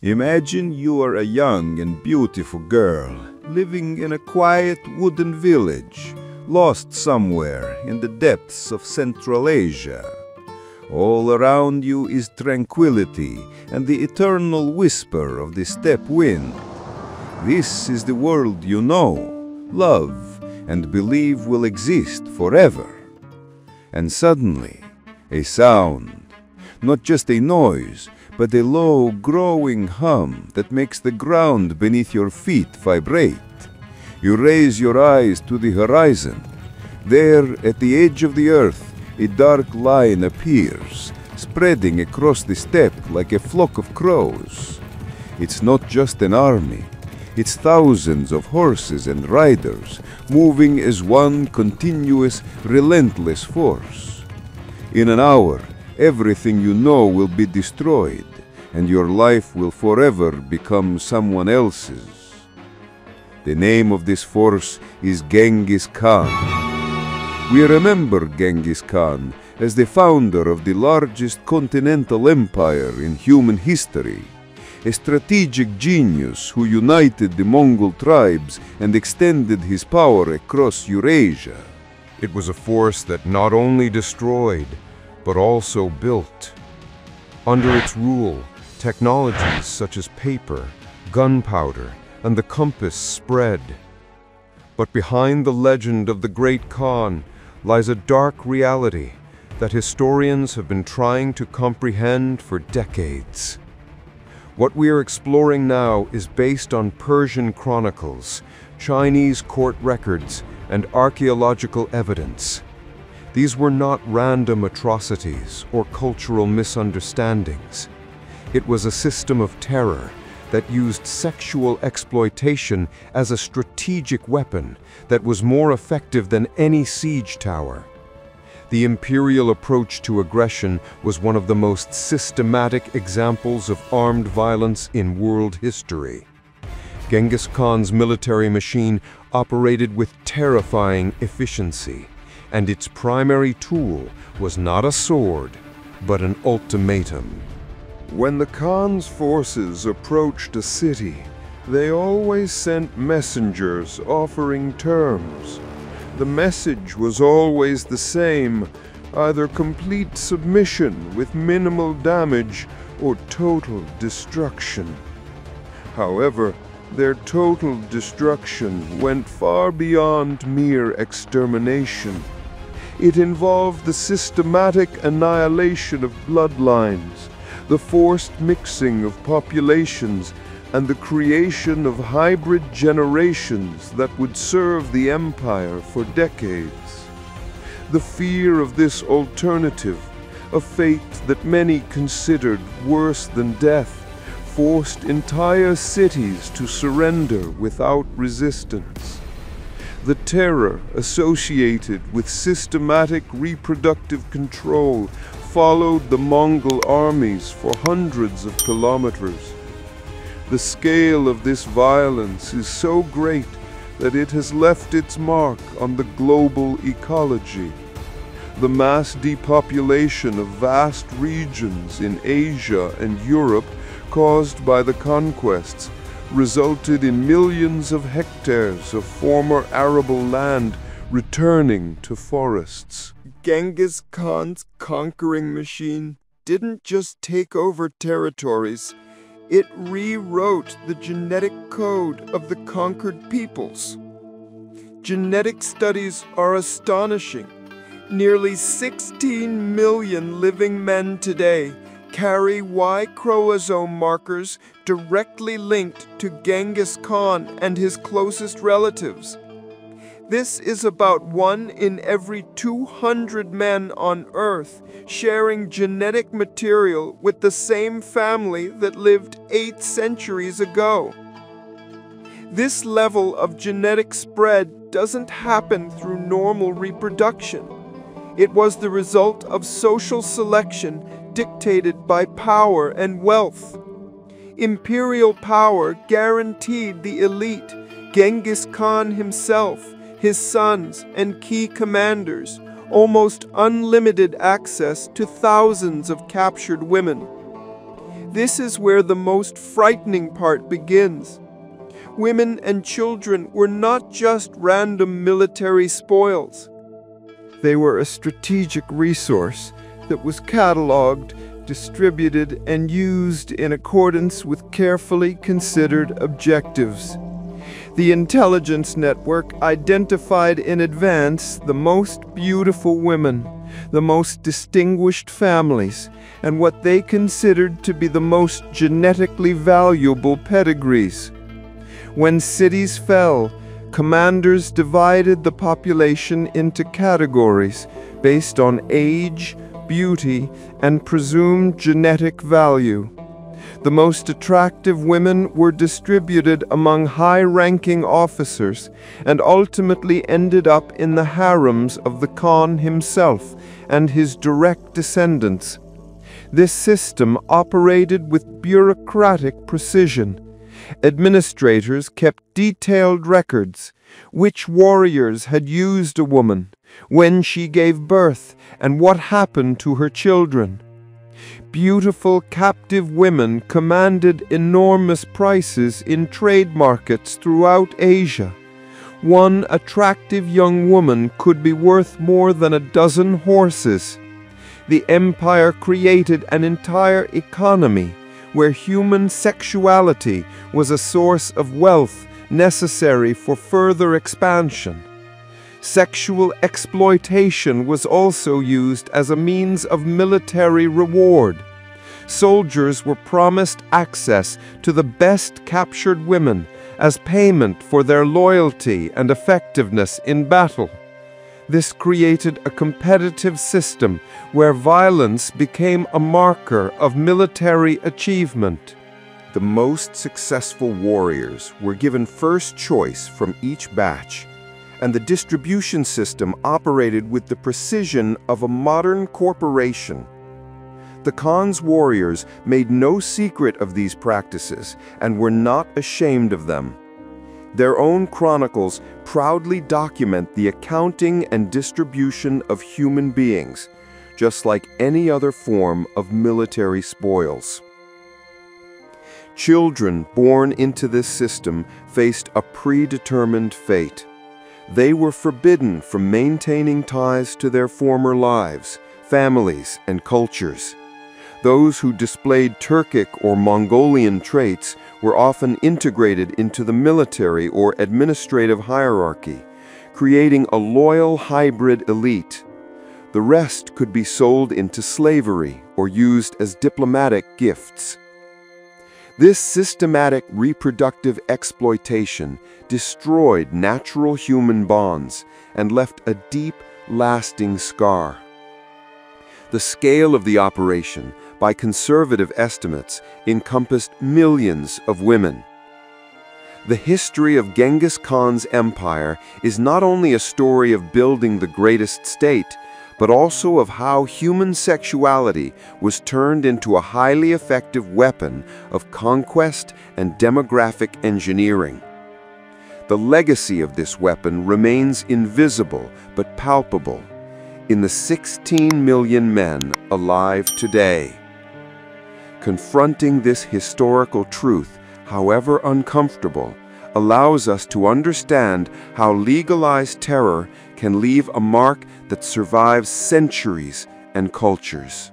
Imagine you are a young and beautiful girl living in a quiet wooden village, lost somewhere in the depths of Central Asia. All around you is tranquility and the eternal whisper of the steppe wind. This is the world you know, love, and believe will exist forever. And suddenly, a sound, not just a noise, but a low, growing hum that makes the ground beneath your feet vibrate. You raise your eyes to the horizon. There, at the edge of the earth, a dark line appears, spreading across the steppe like a flock of crows. It's not just an army. It's thousands of horses and riders, moving as one continuous, relentless force. In an hour, everything you know will be destroyed, and your life will forever become someone else's. The name of this force is Genghis Khan. We remember Genghis Khan as the founder of the largest continental empire in human history, a strategic genius who united the Mongol tribes and extended his power across Eurasia. It was a force that not only destroyed, but also built. Under its rule, technologies such as paper, gunpowder, and the compass spread. But behind the legend of the Great Khan lies a dark reality that historians have been trying to comprehend for decades. What we are exploring now is based on Persian chronicles, Chinese court records, and archaeological evidence. These were not random atrocities or cultural misunderstandings. It was a system of terror that used sexual exploitation as a strategic weapon that was more effective than any siege tower. The imperial approach to aggression was one of the most systematic examples of armed violence in world history. Genghis Khan's military machine operated with terrifying efficiency, and its primary tool was not a sword, but an ultimatum. When the Khan's forces approached a city, they always sent messengers offering terms. The message was always the same, either complete submission with minimal damage or total destruction. However, their total destruction went far beyond mere extermination. It involved the systematic annihilation of bloodlines, the forced mixing of populations, and the creation of hybrid generations that would serve the empire for decades. The fear of this alternative, a fate that many considered worse than death, forced entire cities to surrender without resistance. The terror associated with systematic reproductive control followed the Mongol armies for hundreds of kilometers. The scale of this violence is so great that it has left its mark on the global ecology. The mass depopulation of vast regions in Asia and Europe caused by the conquests resulted in millions of hectares of former arable land returning to forests. Genghis Khan's conquering machine didn't just take over territories, it rewrote the genetic code of the conquered peoples. Genetic studies are astonishing. Nearly 16 million living men today carry Y chromosome markers directly linked to Genghis Khan and his closest relatives. This is about 1 in every 200 men on Earth sharing genetic material with the same family that lived 8 centuries ago. This level of genetic spread doesn't happen through normal reproduction. It was the result of social selection dictated by power and wealth. Imperial power guaranteed the elite, Genghis Khan himself, his sons, and key commanders, almost unlimited access to thousands of captured women. This is where the most frightening part begins. Women and children were not just random military spoils. They were a strategic resource that was cataloged, distributed, and used in accordance with carefully considered objectives. The intelligence network identified in advance the most beautiful women, the most distinguished families, and what they considered to be the most genetically valuable pedigrees. When cities fell, commanders divided the population into categories based on age, beauty, and presumed genetic value. The most attractive women were distributed among high-ranking officers and ultimately ended up in the harems of the Khan himself and his direct descendants. This system operated with bureaucratic precision. Administrators kept detailed records: which warriors had used a woman, when she gave birth, and what happened to her children. Beautiful captive women commanded enormous prices in trade markets throughout Asia. One attractive young woman could be worth more than a dozen horses. The empire created an entire economy where human sexuality was a source of wealth necessary for further expansion. Sexual exploitation was also used as a means of military reward. Soldiers were promised access to the best captured women as payment for their loyalty and effectiveness in battle. This created a competitive system where violence became a marker of military achievement. The most successful warriors were given first choice from each batch, and the distribution system operated with the precision of a modern corporation. The Khan's warriors made no secret of these practices and were not ashamed of them. Their own chronicles proudly document the accounting and distribution of human beings, just like any other form of military spoils. Children born into this system faced a predetermined fate. They were forbidden from maintaining ties to their former lives, families, and cultures. Those who displayed Turkic or Mongolian traits were often integrated into the military or administrative hierarchy, creating a loyal hybrid elite. The rest could be sold into slavery or used as diplomatic gifts. This systematic reproductive exploitation destroyed natural human bonds and left a deep, lasting scar. The scale of the operation, by conservative estimates, encompassed millions of women. The history of Genghis Khan's empire is not only a story of building the greatest state, but also of how human sexuality was turned into a highly effective weapon of conquest and demographic engineering. The legacy of this weapon remains invisible but palpable in the 16 million men alive today. Confronting this historical truth, however uncomfortable, allows us to understand how legalized terror can leave a mark that survives centuries and cultures.